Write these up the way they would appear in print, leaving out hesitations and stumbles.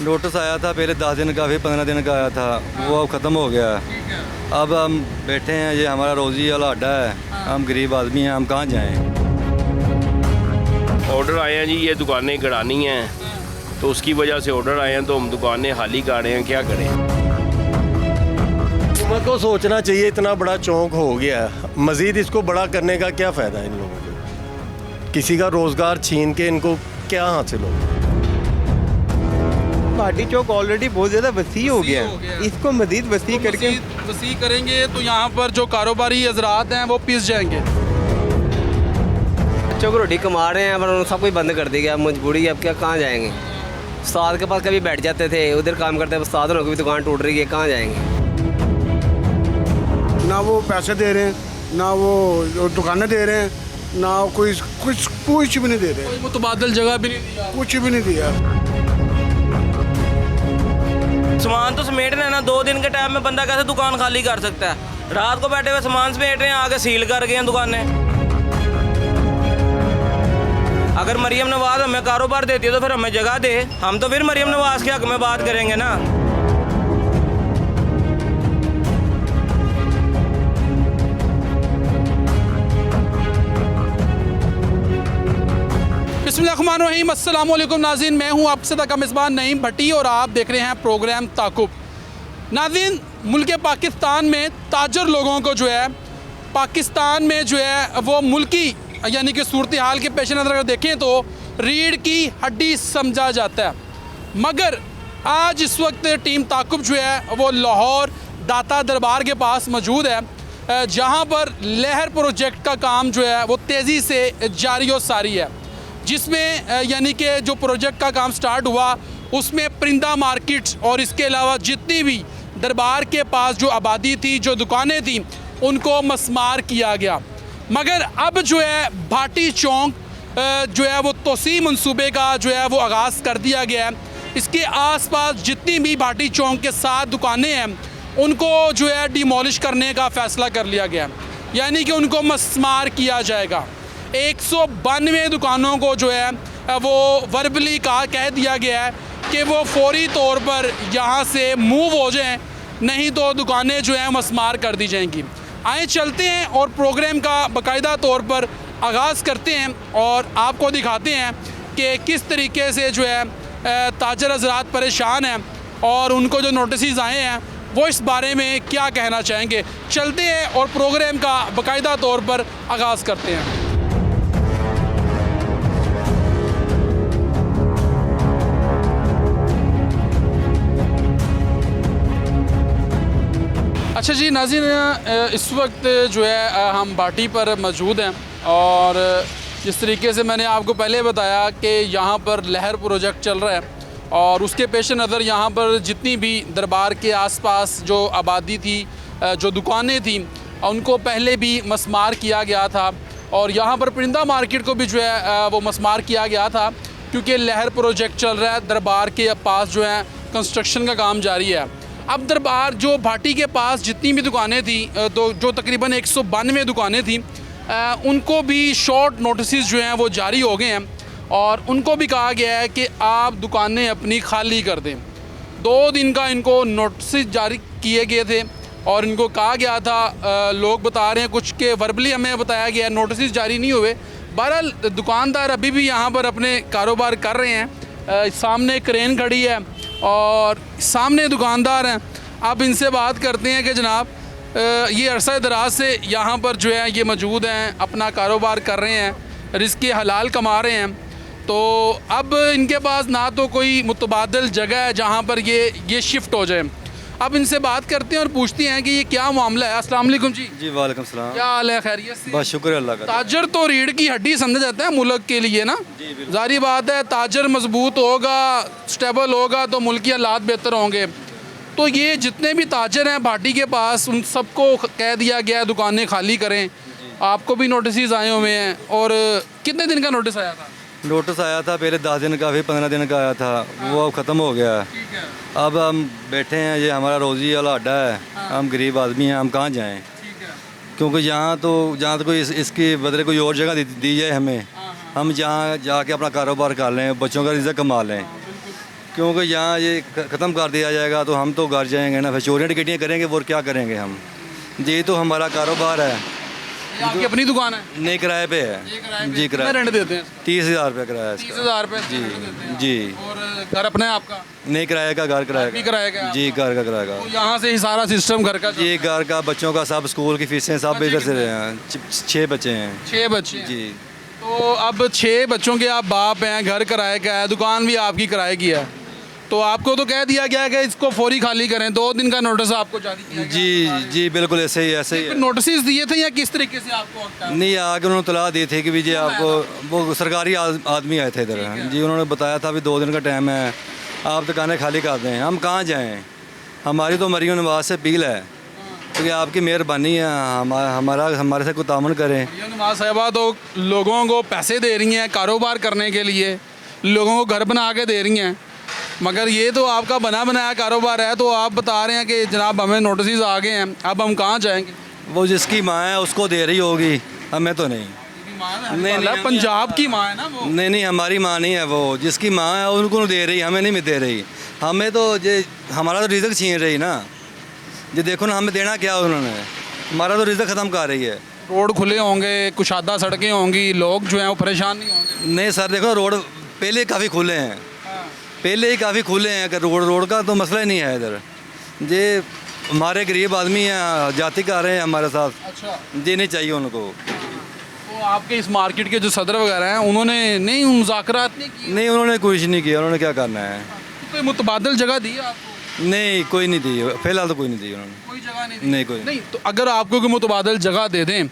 Notice आया था पहले 10 दिन का, फिर 15 दिन का आया था, वो अब ख़त्म हो गया है। अब हम बैठे हैं, ये हमारा रोज़ी वाला अड्डा है, हम गरीब आदमी हैं, हम कहाँ जाएं। ऑर्डर आए हैं जी, ये दुकानें गड़ानी हैं, तो उसकी वजह से ऑर्डर आए हैं, तो हम दुकानें खाली कर रहे हैं, क्या करें। हुकूमत को सोचना चाहिए, इतना बड़ा चौक हो गया है, मज़ीद इसको बड़ा करने का क्या फ़ायदा है इन लोगों को। किसी का रोज़गार छीन के इनको क्या हासिल होगा। भाटी चौक ऑलरेडी बहुत ज़्यादा वसी हो गया है, इसको मज़ीद वसी करके वसी करेंगे तो यहाँ पर जो कारोबारी हजरात हैं वो पिस जाएंगे। बच्चों को रोटी कमा रहे हैं पर उन्होंने सब कुछ बंद कर दिया, मजबूरी है, अब क्या कहाँ जाएंगे। उस्ताद के पास कभी बैठ जाते थे, उधर काम करते, उस्ताद की भी दुकान टूट रही है, कहाँ जाएंगे। ना वो पैसे दे रहे हैं, ना वो दुकानें दे रहे हैं, ना कुछ भी नहीं दे रहे, कोई मुतबादल जगह भी नहीं दिया, कुछ भी नहीं दिया। सामान तो समेटना है ना, 2 दिन के टाइम में बंदा कैसे दुकान खाली कर सकता है। रात को बैठे हुए सामान समेट रहे हैं, आगे सील कर गए हैं दुकानें। अगर मरियम नवाज हमें कारोबार देती है तो फिर हमें जगह दे, हम तो फिर मरियम नवाज के हक में बात करेंगे ना। बिस्मिल्लाहिर्रहमानिर्रहीम, अस्सलाम वालेकुम नाज़रीन, मैं हूं आपके साथ का मेज़बान नईम भट्टी और आप देख रहे हैं प्रोग्राम ताकुब। नाज़रीन, मुल्क पाकिस्तान में ताजर लोगों को जो है पाकिस्तान में जो है वो मुल्की यानी कि सूरत हाल के पेश नज़र अगर देखें तो रीढ़ की हड्डी समझा जाता है। मगर आज इस वक्त टीम ताकुब जो है वो लाहौर दाता दरबार के पास मौजूद है, जहाँ पर लहर प्रोजेक्ट का काम जो है वो तेज़ी से जारी और सारी है, जिसमें यानी कि जो प्रोजेक्ट का काम स्टार्ट हुआ उसमें परिंदा मार्केट और इसके अलावा जितनी भी दरबार के पास जो आबादी थी, जो दुकानें थी, उनको मस्मार किया गया। मगर अब जो है भाटी चौक जो है वो तोसी मंसूबे का जो है वो आगाज़ कर दिया गया है। इसके आसपास जितनी भी भाटी चौक के 7 दुकानें हैं उनको जो है डिमोलिश करने का फ़ैसला कर लिया गया है, यानी कि उनको मस्मार किया जाएगा। 192 दुकानों को जो है वो वर्बली कह दिया गया है कि वो फौरी तौर पर यहाँ से मूव हो जाएं, नहीं तो दुकानें जो हैं मस्मार कर दी जाएंगी। आए चलते हैं और प्रोग्राम का बाकायदा तौर पर आगाज़ करते हैं और आपको दिखाते हैं कि किस तरीके से जो है ताजर हज़रात परेशान हैं और उनको जो नोटिस आए हैं वो इस बारे में क्या कहना चाहेंगे। चलते हैं और प्रोग्राम का बाकायदा तौर पर आगाज़ करते हैं। अच्छा जी नाज़रीन, इस वक्त जो है हम भाटी पर मौजूद हैं और जिस तरीके से मैंने आपको पहले बताया कि यहाँ पर लहर प्रोजेक्ट चल रहा है और उसके पेश नज़र यहाँ पर जितनी भी दरबार के आसपास जो आबादी थी, जो दुकानें थीं, उनको पहले भी मस्मार किया गया था और यहाँ पर परिंदा मार्केट को भी जो है वो मस्मार किया गया था, क्योंकि लहर प्रोजेक्ट चल रहा है। दरबार के पास जो है कंस्ट्रक्शन का काम जारी है। अब दरबार जो भाटी के पास जितनी भी दुकानें थी, जो तकरीबन 192 दुकानें थी, उनको भी शॉर्ट नोटिस जो हैं वो जारी हो गए हैं और उनको भी कहा गया है कि आप दुकानें अपनी खाली कर दें। 2 दिन का इनको नोटिस जारी किए गए थे और इनको कहा गया था, लोग बता रहे हैं कुछ के वर्बली हमें बताया गया, नोटिस जारी नहीं हुए। बहरहाल दुकानदार अभी भी यहाँ पर अपने कारोबार कर रहे हैं। सामने क्रेन खड़ी है और सामने दुकानदार हैं। अब इनसे बात करते हैं कि जनाब, ये अरसा दराज से यहाँ पर जो है ये मौजूद हैं, अपना कारोबार कर रहे हैं, रिज़्क़ हलाल कमा रहे हैं, तो अब इनके पास ना तो कोई मुतबादल जगह है जहाँ पर ये शिफ्ट हो जाए। अब इनसे बात करते हैं और पूछते हैं कि ये क्या मामला है। अस्सलाम वालेकुम जी। जी वालेकुम सलाम। क्या हाल है, खैरियत से? बस शुक्र अल्लाह का। ताजर तो रीढ़ की हड्डी समझा जाता है मुल्क के लिए ना, जारी बात है। ताजर मजबूत होगा, स्टेबल होगा तो मुल्क के हालात बेहतर होंगे। तो ये जितने भी ताजर हैं भाटी के पास, उन सबको कह दिया गया है दुकानें खाली करें। आपको भी नोटिस आए हुए हैं और कितने दिन का नोटिस आया था? नोटिस आया था पहले 10 दिन का, फिर 15 दिन का आया था, वो अब ख़त्म हो गया है। अब हम बैठे हैं, ये हमारा रोज़ी वाला अड्डा है, हम गरीब आदमी हैं, हम कहाँ जाएं। क्योंकि जहाँ तो कोई इसकी बदले कोई और जगह दी जाए हमें, हम जहाँ जाके अपना कारोबार कर लें, बच्चों का रिज़्क़ कमा लें। क्योंकि यहाँ ये ख़त्म कर दिया जाएगा तो हम तो घर जाएंगे ना, फिर चोरियाँ टिकटियाँ करेंगे और क्या करेंगे हम। ये तो हमारा कारोबार है। ये आपकी अपनी दुकान है? नहीं, किराए पे है जी। कितना किराया रेंट देते हैं? 30,000 रुपये किराया इसका। 30,000 रुपये जी देते हैं। जी। और घर अपना है आपका? नहीं, किराए का घर, किराया भी किराया का? जी, घर का किराया का। तो यहाँ से ही सारा सिस्टम घर का? ये घर का, बच्चों का, सब स्कूल की फीसें सब इधर से रहे हैं। 6 बच्चे हैं 6 बच्चे हैं। जी। तो अब 6 बच्चों के आप बाप हैं, घर किराए का है, दुकान भी आपकी किराए की है, तो आपको तो कह दिया गया है कि इसको फौरी खाली करें। 2 दिन का नोटिस आपको जारी किया गया? जी जी, बिल्कुल ऐसे ही है। नोटिस दिए थे या किस तरीके से आपको? नहीं, आगे उन्होंने तला दी थी कि भी जी आपको, वो सरकारी आदमी आए थे इधर जी, उन्होंने बताया था भी 2 दिन का टाइम है, आप दुकानें खाली कर दें। हम कहाँ जाएं? हमारी तो मरियम नवाज से अपील है क्योंकि आपकी मेहरबानी है, हमारे से कोई तामुन करें। मरियम नवाज साहिबा तो लोगों को पैसे दे रही हैं कारोबार करने के लिए, लोगों को घर बना के दे रही हैं, मगर ये तो आपका बना बनाया कारोबार है। तो आप बता रहे हैं कि जनाब हमें नोटिस आ गए हैं, अब हम कहाँ जाएंगे? वो जिसकी माँ है उसको दे रही होगी, हमें तो नहीं। नहीं, पंजाब की माँ है ना वो? नहीं, हमारी माँ नहीं है वो, जिसकी माँ है उनको दे रही, हमें नहीं दे रही। हमें तो ये हमारा तो रिज़्क छीन रही ना। ये देखो ना, हमें देना क्या उन्होंने, हमारा तो रिज़्क ख़त्म कर रही है। रोड खुले होंगे, कुशादा सड़कें होंगी, लोग जो हैं वो परेशान नहीं होंगे? नहीं सर, देखो रोड पहले काफ़ी खुले हैं, पहले ही काफ़ी खुले हैं कि रोड का तो मसला ही नहीं है इधर। ये हमारे गरीब आदमी हैं, जाति का रहे हैं हमारे साथ। अच्छा, ये नहीं चाहिए उनको। तो आपके इस मार्केट के जो सदर वगैरह हैं उन्होंने नहीं मुज़ाकरात नहीं किए? नहीं, उन्होंने कुछ नहीं किया। उन्होंने क्या करना है? कोई मुतबादल जगह दी है आपको? नहीं, कोई नहीं दी, फिलहाल तो कोई नहीं दी उन्होंने। कोई जगह नहीं दी? नहीं, कोई नहीं। तो अगर आपको कोई मुतबादल जगह दे दें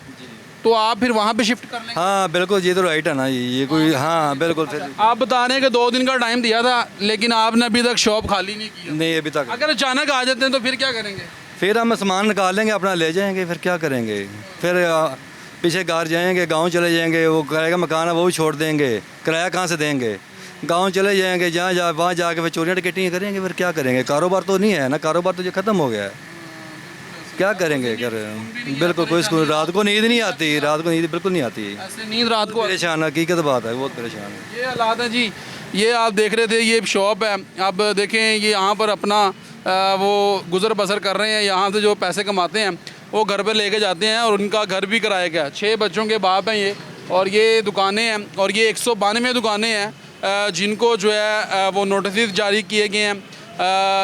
तो आप फिर वहाँ पे शिफ्ट कर लेंगे? हाँ बिल्कुल, ये तो राइट है ना, ये कोई, हाँ बिल्कुल। फिर आप बता रहे हैं कि 2 दिन का टाइम दिया था लेकिन आपने अभी तक शॉप खाली नहीं किया। नहीं, अभी तक। अगर अचानक आ जाते हैं तो फिर क्या करेंगे? फिर हम सामान निकाल लेंगे, अपना ले जाएंगे, फिर क्या करेंगे? फिर पीछे घर जाएंगे, गांव चले जाएंगे, वो किराए का मकान है वो भी छोड़ देंगे, किराया कहाँ से देंगे? गांव चले जाएंगे, जहाँ वहाँ जाके फिर चोरियाँ टिकटियाँ करेंगे, फिर क्या करेंगे? कारोबार तो नहीं है ना, कारोबार तो ये ख़त्म हो गया है, क्या करेंगे? बिल्कुल कोई स्कूल, रात को नींद नहीं आती, रात को नींद बिल्कुल नहीं आती। ऐसे नींद रात को? परेशान, हकीकत बात है, बहुत परेशान है। ये हालात है जी। ये आप देख रहे थे, ये शॉप है। अब देखें, ये यहाँ पर अपना वो गुजर बसर कर रहे हैं, यहाँ से जो पैसे कमाते हैं वो घर पर लेके जाते हैं, और उनका घर भी किराए का है। 6 बच्चों के बाप हैं ये, और ये दुकानें हैं, और ये 192 दुकानें हैं जिनको जो है वो नोटिस जारी किए गए हैं।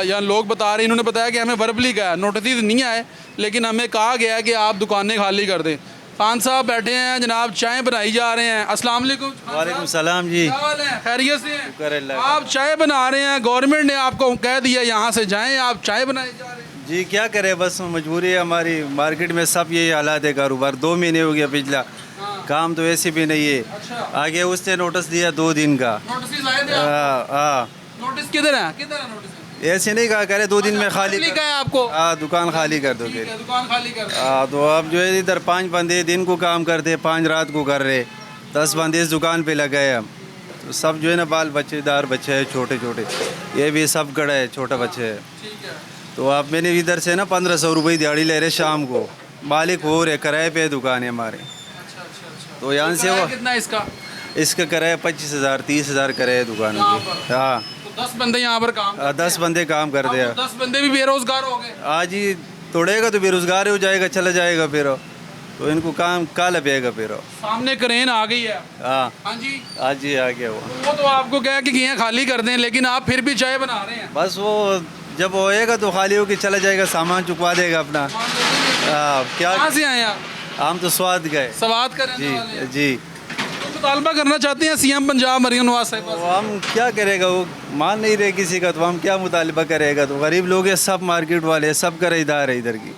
या लोग बता रहे हैं, इन्होंने बताया कि हमें वर्बली का है, नोटिस नहीं आए, लेकिन हमें कहा गया है कि आप दुकानें खाली कर दें। खान साहब बैठे हैं जनाब, चाय बनाई जा रहे हैं। अस्सलाम वालेकुम। वालेकुम सलाम जी, क्या हाल है? खैरियत से हैं? शुक्र अल्लाह। आप चाय बना रहे हैं, गवर्नमेंट ने आपको कह दिया यहाँ से जाएं, आप चाय बनाए जा रहे हैं। जी क्या करें, बस मजबूरी है हमारी। मार्केट में सब यही हालात है, कारोबार 2 महीने हो गया पिछला, काम तो ऐसे भी नहीं है। अच्छा। आगे उसने नोटिस दिया 2 दिन का। नोटिस आए थे आपको? हाँ, नोटिस किधर है? किधर है नोटिस? ऐसे नहीं कहा करे 2 दिन में खाली लिखा है आपको? हाँ, दुकान खाली कर दो ठीक फिर। है, दुकान खाली कर दो। हाँ, तो अब जो है इधर 5 बंदे दिन को काम करते, 5 रात को कर रहे, 10 बंदे इस दुकान पे लगे हम। तो सब जो है ना बाल बच्चेदार बच्चे हैं, छोटे छोटे, ये भी सब गड़ा है, छोटा बच्चे है। ठीक है। तो आप मैंने इधर से ना 1500 रुपये दिहाड़ी ले रहे शाम को, मालिक हो रहे, किराए पे दुकान है हमारे। अच्छा। तो यहाँ से वो कितना इसका? इसका किराया 25,000 30,000 किराया दुकान की। हाँ, तो 10 बंदे यहाँ पर काम? 10 बंदे काम करते हैं। 10 बंदे भी बेरोजगार हो गए? आज ही तोड़ेगा तो बेरोजगार हो जाएगा, चला जाएगा फिर, तो इनको काम कहाँ लगेगा फिर। सामने क्रेन आ गई है। हाँ हाँ जी, आज ही आ गया वो तो आपको कहा कि यहाँ खाली कर दें, लेकिन आप फिर भी चाय बना रहे हैं। बस वो जब होएगा तो खाली होकर चला जाएगा, सामान चुकवा देगा अपना। क्या कहाँ से आए आप? हम तो स्वाद गए। स्वाद का रहने जी वाले हैं। जी। तो मुतालबा करना चाहते हैं सीएम पंजाब मरियम नवाज साहिब तो हम क्या करेगा, वो मान नहीं रहे किसी का, तो हम क्या मुतालबा करेगा? तो गरीब लोग हैं, सब मार्केट वाले, सब खरीदार है इधर की,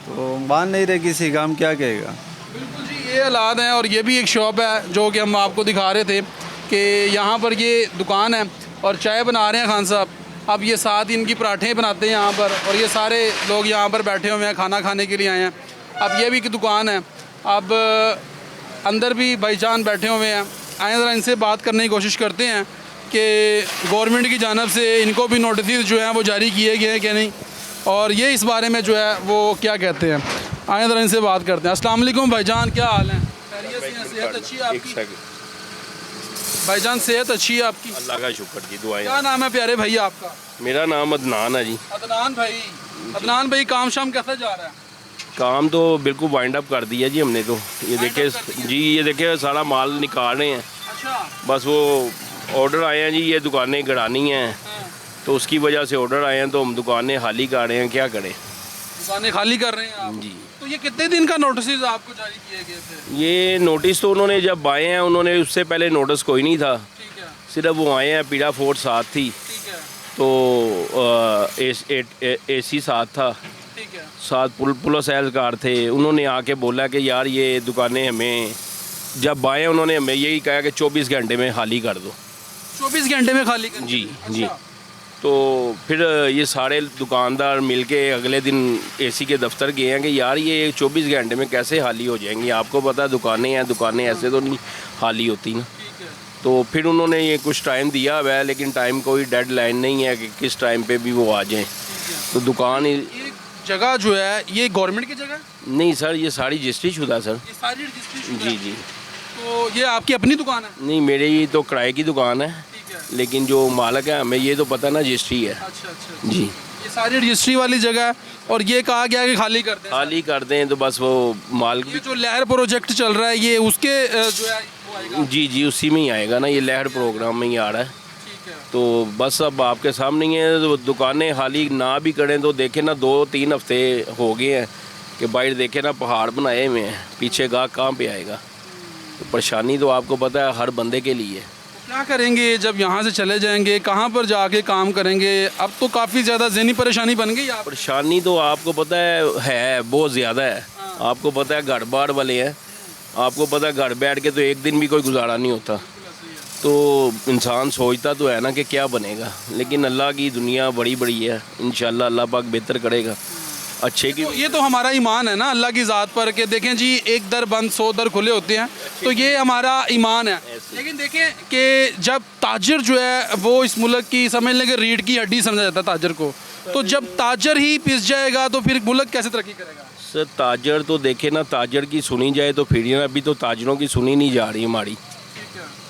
तो मान नहीं रहे किसी का, हम क्या कहेगा? बिल्कुल जी, ये हालात हैं। और ये भी एक शॉप है जो कि हम आपको दिखा रहे थे कि यहाँ पर ये दुकान है और चाय बना रहे हैं खान साहब। अब ये साथ ही इनकी पराठे बनाते हैं यहाँ पर, और ये सारे लोग यहाँ पर बैठे हुए हैं, खाना खाने के लिए आए हैं। अब ये भी एक दुकान है। अब अंदर भी भाईजान बैठे हुए हैं, आए ज़रा इनसे बात करने की कोशिश करते हैं कि गवर्नमेंट की जानिब से इनको भी नोटिस जो हैं वो जारी किए गए हैं कि नहीं, और ये इस बारे में जो है वो क्या कहते हैं। आए ज़रा इनसे बात करते हैं। अस्सलाम वालेकुम भाईजान, क्या हाल है? खैरियत से हैं? सेहत अच्छी है आपकी? भाईजान सेहत अच्छी है आपकी? अल्लाह का शुक्र जी, दुआएं। क्या नाम है प्यारे भैया आपका? मेरा नाम अदनान है जी। अदनान भाई काम शाम कैसा जा रहा है? काम तो बिल्कुल वाइंड अप कर दिया जी हमने तो। ये देखिए जी, ये देखिए सारा माल निकाल रहे हैं। अच्छा। बस वो ऑर्डर आए हैं जी, ये दुकानें गड़ानी हैं, तो उसकी वजह से ऑर्डर आए हैं, तो हम दुकानें खाली कर रहे हैं, क्या करें। दुकानें खाली कर रहे हैं आप? जी। तो ये कितने दिन का नोटिस आपको जारी किए गए थे? ये नोटिस तो उन्होंने जब आए हैं, उन्होंने उससे पहले नोटिस कोई नहीं था, ठीक है, सिर्फ वो आए हैं, पीड़ा फोर्ट साथ थी, ठीक है, तो एसी साथ था, ठीक है। साथ पुलिस एहलकार थे। उन्होंने आके बोला कि यार ये दुकानें हमें, जब आए उन्होंने हमें यही कहा कि 24 घंटे में खाली कर दो। 24 घंटे में खाली कर? जी अच्छा। जी। तो फिर ये सारे दुकानदार मिलके अगले दिन एसी के दफ्तर गए हैं कि यार ये 24 घंटे में कैसे खाली हो जाएंगी, आपको पता है दुकानें हैं, दुकानें ऐसे तो नहीं खाली होती ना। ठीक है। तो फिर उन्होंने ये कुछ टाइम दिया हुआ है, लेकिन टाइम कोई डेड लाइन नहीं है कि किस टाइम पे भी वो आ जाएं। तो दुकान ये जगह जो है ये गवर्नमेंट की जगह है? नहीं सर, ये सारी रजिस्ट्री शुदा सर। ये सारी रजिस्ट्री जी जी। तो ये आपकी अपनी दुकान है? नहीं, मेरी तो किराए की दुकान है, ठीक है। लेकिन जो मालिक है हमें ये तो पता ना रजिस्ट्री है। अच्छा अच्छा। जी। ये सारी रजिस्ट्री वाली जगह है और ये कहा गया कि खाली कर दें? खाली कर दें तो बस वो माल ये जो लहर प्रोजेक्ट चल रहा है ये उसके जो है वो आएगा? जी जी, उसी में ही आएगा ना, ये लहर प्रोग्राम में ही आ रहा है। ठीक है। तो बस अब आपके सामने ही है, तो दुकानें खाली ना भी करें तो देखें ना, 2-3 हफ्ते हो गए हैं कि बाहर देखें ना पहाड़ बनाए हुए हैं, पीछे गाहक कहाँ पे आएगा। तो परेशानी तो आपको पता है हर बंदे के लिए है। क्या करेंगे जब यहाँ से चले जाएंगे, कहाँ पर जाके काम करेंगे? अब तो काफ़ी ज़्यादा ज़हनी परेशानी बन गई आप? परेशानी तो आपको पता है बहुत ज़्यादा है। आपको पता है घर बार वाले हैं, आपको पता है घर बैठ के तो एक दिन भी कोई गुजारा नहीं होता। तो इंसान सोचता तो है ना कि क्या बनेगा, लेकिन अल्लाह की दुनिया बड़ी बड़ी है, इंशाल्लाह अल्लाह पाक बेहतर करेगा। अच्छे की ये तो हमारा ईमान है ना अल्लाह की ज़ात पर, कि देखें जी एक दर बंद 100 दर खुले होते हैं, तो ये हमारा ईमान है। लेकिन देखें कि जब ताजर जो है वो इस मुल्क की, समझ लें कि रीढ़ की हड्डी समझा जाता है ताजर को, तो जब ताजर ही पिस जाएगा तो फिर मुल्क कैसे तरक्की करेगा? सर ताजर तो देखे ना, ताजर की सुनी जाए तो फिर अभी तो ताजरों की सुनी नहीं जा रही हमारी।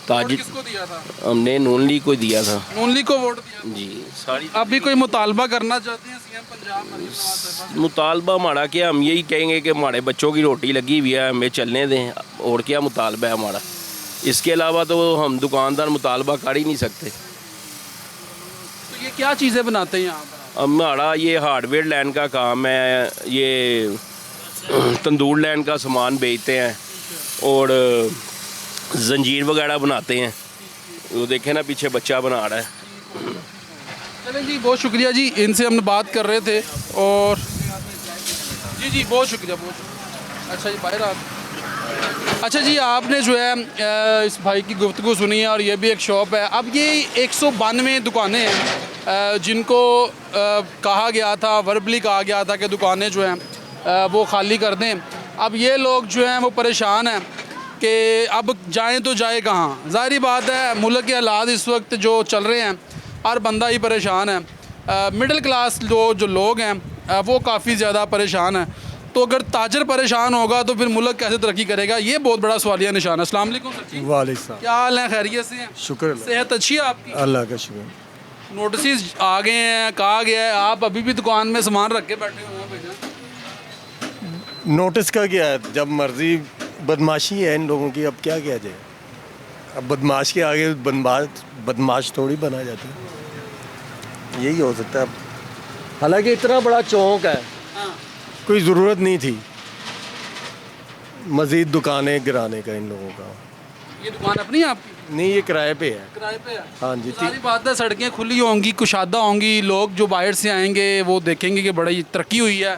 ताजर किसको दिया था? हमने नून लीग को दिया था। नून लीग को वोट दिया? जी सारी। अभी कोई मुतालबा करना चाहते हैं सीएम पंजाब मरीम नवाज साहब? मुतालबा हमारा क्या, हम यही कहेंगे कि हमारे बच्चों की रोटी लगी हुई है, हमें चलने दें, और क्या मुतालबा है हमारा। इसके अलावा तो हम दुकानदार मुतालबा कर ही नहीं सकते। तो ये क्या चीज़ें बनाते हैं यहाँ पर? हमारा ये हार्डवेयर लाइन का काम है, ये तंदूर लाइन का सामान बेचते हैं और जंजीर वगैरह बनाते हैं। वो देखें ना पीछे बच्चा बना रहा है। चलें जी, बहुत शुक्रिया जी, इनसे हम बात कर रहे थे और जी जी बहुत शुक्रिया, बहुत शुक्रिया। अच्छा जी बाहर आप, अच्छा जी आपने जो है इस भाई की गुफ्तगू सुनी है और ये भी एक शॉप है। अब ये 192 दुकानें हैं जिनको कहा गया था, वर्बली कहा गया था कि दुकानें जो हैं वो खाली कर दें। अब ये लोग जो हैं वो परेशान हैं कि अब जाएं तो जाए कहाँ। ज़ाहिर बात है मुल्क के हालात इस वक्त जो चल रहे हैं, हर बंदा ही परेशान है। मिडिल क्लास जो लोग हैं वो काफ़ी ज़्यादा परेशान हैं। तो अगर ताजर परेशान होगा तो फिर मुल्क कैसे तरक्की करेगा, ये बहुत बड़ा सवालिया निशान है। अस्सलाम वालेकुम सर जी। वालेकुम, क्या हाल है, खैरियत से हैं? शुक्र सेहत अच्छी है आपकी? अल्लाह का शुक्र। नोटिस आ गए हैं, कहा गया है आप अभी भी दुकान में सामान रख के बैठे हुए हैं भैया? नोटिस का क्या है, जब मर्जी बदमाशी है इन लोगों की, अब क्या किया जाए। अब बदमाश के आगे बदमाश थोड़ी बना जाता है, यही हो सकता है। हालांकि इतना बड़ा चौक है, कोई ज़रूरत नहीं थी मज़ीद दुकानें गिराने का इन लोगों का। ये दुकान अपनी है आपकी? नहीं, ये किराए पे है। किराए पे है? हाँ जी। सारी बात है, सड़कें खुली होंगी, कुशादा होंगी, लोग जो बाहर से आएंगे वो देखेंगे कि बड़ी तरक्की हुई है।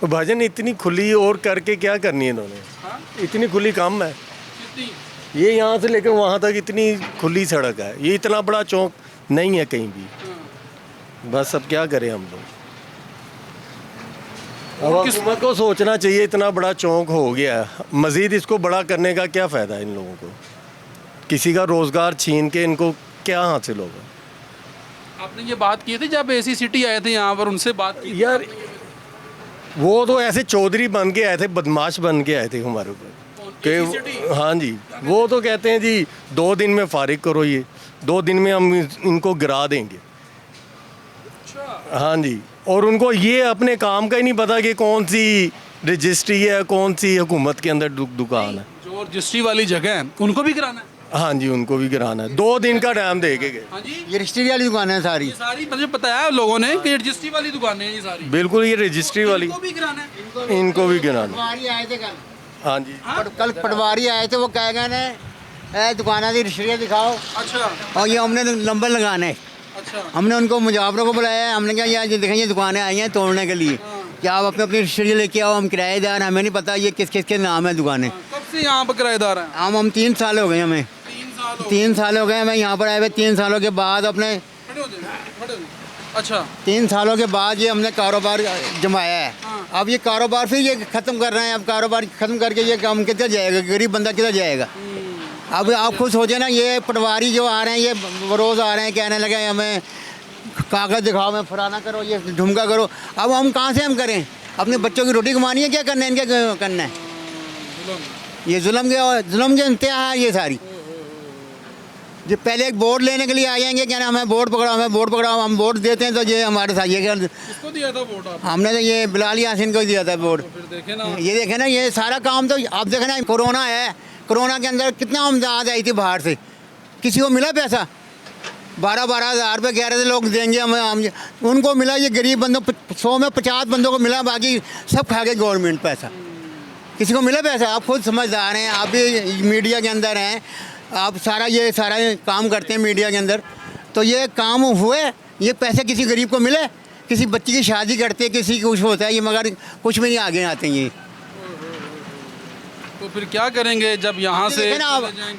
तो भाजन इतनी खुली और करके क्या करनी है इन्होंने? हाँ? इतनी खुली कम है। कितनी? ये यहाँ से लेकर वहाँ तक इतनी खुली सड़क है, ये इतना बड़ा चौक नहीं है कहीं भी। बस अब क्या करें हम लोग। अब हुकूमत को सोचना चाहिए, इतना बड़ा चौक हो गया है, मज़ीद इसको बड़ा करने का क्या फ़ायदा है इन लोगों को? किसी का रोज़गार छीन के इनको क्या हासिल होगा? आपने ये बात की थी जब एसी सिटी आए थे यहाँ पर, उनसे बात की? यार वो तो ऐसे चौधरी बन के आए थे, बदमाश बन के आए थे हमारे ऊपर। कि हाँ जी, वो तो कहते हैं जी 2 दिन में फारिग करो, ये 2 दिन में हम इनको गिरा देंगे। हाँ जी, और उनको ये अपने काम का ही नहीं पता कि कौन सी रजिस्ट्री है, कौन सी हुकूमत के अंदर दुकान है। जो रजिस्ट्री वाली जगह है उनको भी कराना है। हाँ जी, उनको भी गिराना है, 2 दिन का टाइम दे के गए। हाँ जी, ये रजिस्ट्री वाली दुकान है सारी। ये सारी मुझे बताया लोगों ने कि रजिस्ट्री वाली दुकानें हैं ये सारी। बिल्कुल, ये रजिस्ट्री वाली, इनको भी कराना है। इनको भी गिराना। पटवारी आए थे कल। हाँ जी, कल पटवारी आए थे, वो कह गए ने दुकाना की रजिस्ट्रियाँ दिखाओ, अच्छा और ये हमने नंबर लगाने। अच्छा हमने उनको मुजावरों को बुलाया है, हमने कहा यार ये देखें, ये दुकानें आई हैं तोड़ने के लिए, क्या आप अपने अपनी रजिस्ट्री लेके आओ, हम किराएदार हैं, हमें नहीं पता ये किस किस के नाम है दुकानें। कब से यहाँ पर किराएदार हैं? हम 3 साल हो गए हमें, 3 साल हो 3 साल हो गए हमें यहाँ पर आए हुए। 3 सालों के बाद अपने खड़े हो जाइए, खड़े हो जाइए। अच्छा 3 सालों के बाद ये हमने कारोबार जमाया है। अब ये कारोबार फिर ये ख़त्म कर रहे हैं। अब कारोबार ख़त्म करके ये काम किधर जाएगा, गरीब बंदा किधर जाएगा। अब आप खुद सोचें ना, ये पटवारी जो आ रहे हैं, ये रोज़ आ रहे हैं, कहने लगे हमें कागज़ दिखाओ, हमें फलाना करो, ये ढुमका करो। अब हम कहाँ से हम करें? अपने बच्चों की रोटी कमानी है, क्या करना है, इनके करना है? ये जुल्म के इंतहा है ये सारी। जो पहले एक बोर्ड लेने के लिए आ जाएंगे, कहना हमें बोर्ड पकड़ाओ, हमें बोर्ड पकड़ाओ, हम बोर्ड देते हैं तो ये हमारे साथ ये किसको दिया था वोट आपने? हमने तो ये बिलाल यासीन को दिया था बोर्ड। फिर देखे ना, ये देखे ना, ये सारा काम तो आप देखे ना, कोरोना है, कोरोना के अंदर कितना आमदाद आई थी बाहर से, किसी को मिला पैसा? 12-12 हज़ार रुपये कह रहे थे लोग देंगे हम उनको मिला। ये गरीब बंदों 100 में 50 बंदों को मिला, बाकी सब खा गए गवर्नमेंट पैसा। किसी को मिला पैसा? आप खुद समझदार हैं, आप भी मीडिया के अंदर हैं, आप सारा काम करते हैं मीडिया के अंदर, तो ये काम हुए, ये पैसे किसी गरीब को मिले? किसी बच्ची की शादी करते, किसी कुछ होता है, ये मगर कुछ भी नहीं आगे आते हैं ये। तो फिर क्या करेंगे जब यहाँ से देखें ना,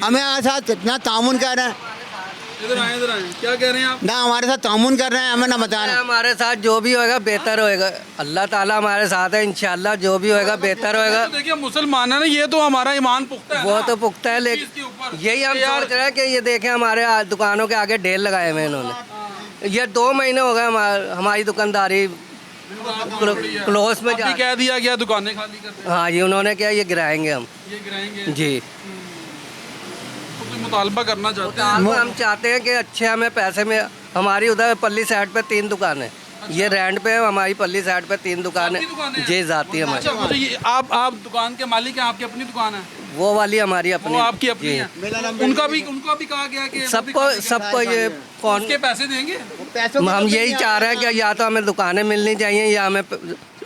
हमें साथ इतना तामुन कर रहे हैं, इधर आए क्या कह रहे हैं आप? ना हमारे साथ तामुन कर रहे हैं, हमें ना बताना। हमारे साथ जो भी होएगा बेहतर होएगा, अल्लाह ताला हमारे साथ है, इंशाल्लाह जो भी होएगा बेहतर होएगा। तो देखिए मुसलमान है ना, ये तो हमारा ईमान पुख्ता है वो ना। तो पुख्ता है, लेकिन यही हम सोच रहे हैं कि ये देखें हमारे दुकानों के आगे ढेर लगाए हुए हैं इन्होंने। ये 2 महीने हो गए हमारी दुकानदारी क्लोज में अभी कह दिया गया दुकानें खाली कर दें। हाँ जी, उन्होंने क्या ये गिराएंगे हम, ये गिराएंगे जी। तो कोई मुतालबा करना चाहते हैं? हम चाहते हैं कि अच्छे हमें पैसे में, हमारी उधर पल्ली साइड पे 3 दुकानें, ये रेंट पे है, हमारी पल्ली साइड पे 3 दुकानें जी जाती है अच्छा हमारी। मुझे ये आप दुकान के मालिक हैं, आपकी अपनी दुकान है? वो वाली हमारी अपनी, वो आपकी अपनी है? उनका भी कहा गया कि सबको ये कौन उसके पैसे देंगे? हम यही चाह रहे हैं कि या तो हमें दुकानें मिलनी चाहिए या हमें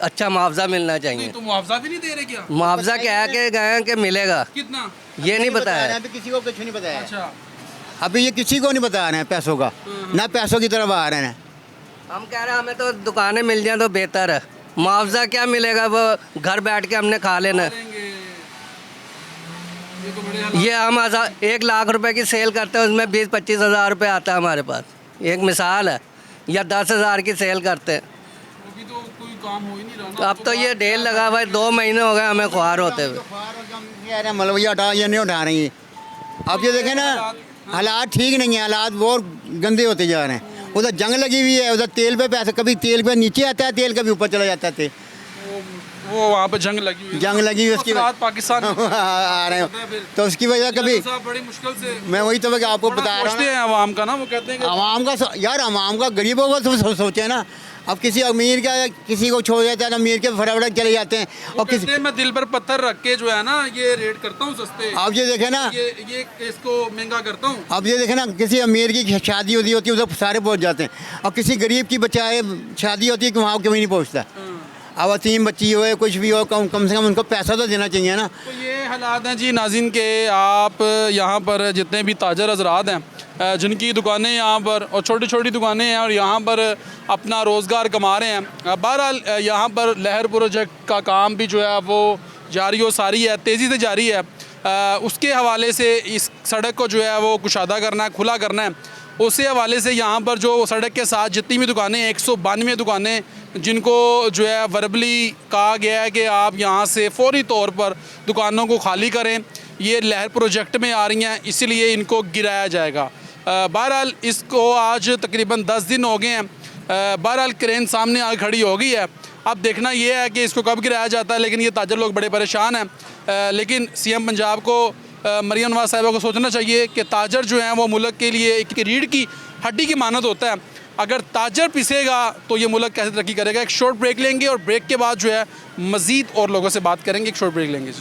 अच्छा मुआवजा मिलना चाहिए। तो मुआवजा भी नहीं दे रहे क्या? मुआवजा कह के गए हैं कि मिलेगा, कितना ये नहीं बताया। अभी किसी को कुछ नहीं बताया। अच्छा अभी ये किसी को नहीं बता रहे हैं पैसों का, ना पैसों की तरफ आ रहे हैं। हम कह रहे हैं हमें तो दुकानें मिल जाए तो बेहतर है, मुआवजा क्या मिलेगा, वो घर बैठ के हमने खा लेना है। ये तो बड़े हालात। ये हम 1 लाख रुपए की सेल करते हैं, उसमें 20-25 हज़ार रुपये आता है हमारे पास, एक मिसाल है, या 10 हज़ार की सेल करते हैं। अभी तो कोई काम हो ही नहीं रहा ना। अब तो ये ढेर लगा हुआ है, 2 महीने हो गए हमें ख्वार होते हुए। मलबा हटा, ये नहीं उठा रही है। अब ये देखें ना, हालात ठीक नहीं है, हालात बहुत गंदे होते जा रहे हैं। उधर जंग लगी हुई है, उधर तेल पे पैसा, कभी तेल पे नीचे आता है, तेल कभी ऊपर चला जाता है। वो वहाँ पे जंग लगी हुई है। जंग लगी हुई, उसकी पाकिस्तान में आ रहे हैं, तो उसकी वजह कभी बड़ी मुश्किल से मैं वही तो आपको बता रहा सोचते हैं आवाम का ना, वो कहते हैं कि आवाम का यार, आवाम का गरीबों का सोचे ना। अब किसी अमीर का किसी को छोड़ जाता है, अमीर के फटाफट चले जाते हैं, और किसी मैं दिल पर पत्थर रख के जो है ना ये रेट करता हूँ सस्ते। आप ये देखें ना, ये इसको महंगा करता हूँ। अब ये देखें ना, किसी अमीर की शादी होती है उधर सारे पहुंच जाते हैं, और किसी गरीब की बच्चा शादी होती है कि वहाँ कभी नहीं पहुँचता। अब 3 बच्ची हो, कुछ भी हो, कम से कम उनको पैसा तो देना चाहिए ना। तो ये हालात हैं जी नाज़रीन के, आप यहाँ पर जितने भी ताजर हजरात हैं जिनकी दुकानें यहाँ पर और छोटी छोटी दुकानें हैं और यहाँ पर अपना रोज़गार कमा रहे हैं। बहरहाल यहाँ पर लहर प्रोजेक्ट का काम भी जो है वो जारी व सारी है, तेज़ी से जारी है। उसके हवाले से इस सड़क को जो है वो कुशादा करना है, खुला करना है। उसी हवाले से यहाँ पर जो सड़क के साथ जितनी भी दुकानें, 192 दुकानें जिनको जो है वर्बली कहा गया है कि आप यहाँ से फौरी तौर पर दुकानों को खाली करें, ये लहर प्रोजेक्ट में आ रही हैं, इसीलिए इनको गिराया जाएगा। बहरहाल इसको आज तकरीबन 10 दिन हो गए हैं। बहरहाल क्रेन सामने आगे खड़ी हो गई है, अब देखना ये है कि इसको कब गिराया जाता है, लेकिन ये ताजर लोग बड़े परेशान हैं। लेकिन सीएम पंजाब को मरियम नवाज साहिबा को सोचना चाहिए कि ताजर जो है वो मुल्क के लिए एक रीढ़ की हड्डी की मानद होता है। अगर ताजर पिसेगा तो ये मुल्क कैसे तरक्की करेगा। एक शॉर्ट ब्रेक लेंगे और ब्रेक के बाद जो है मज़ीद और लोगों से बात करेंगे। एक शॉर्ट ब्रेक लेंगे जी।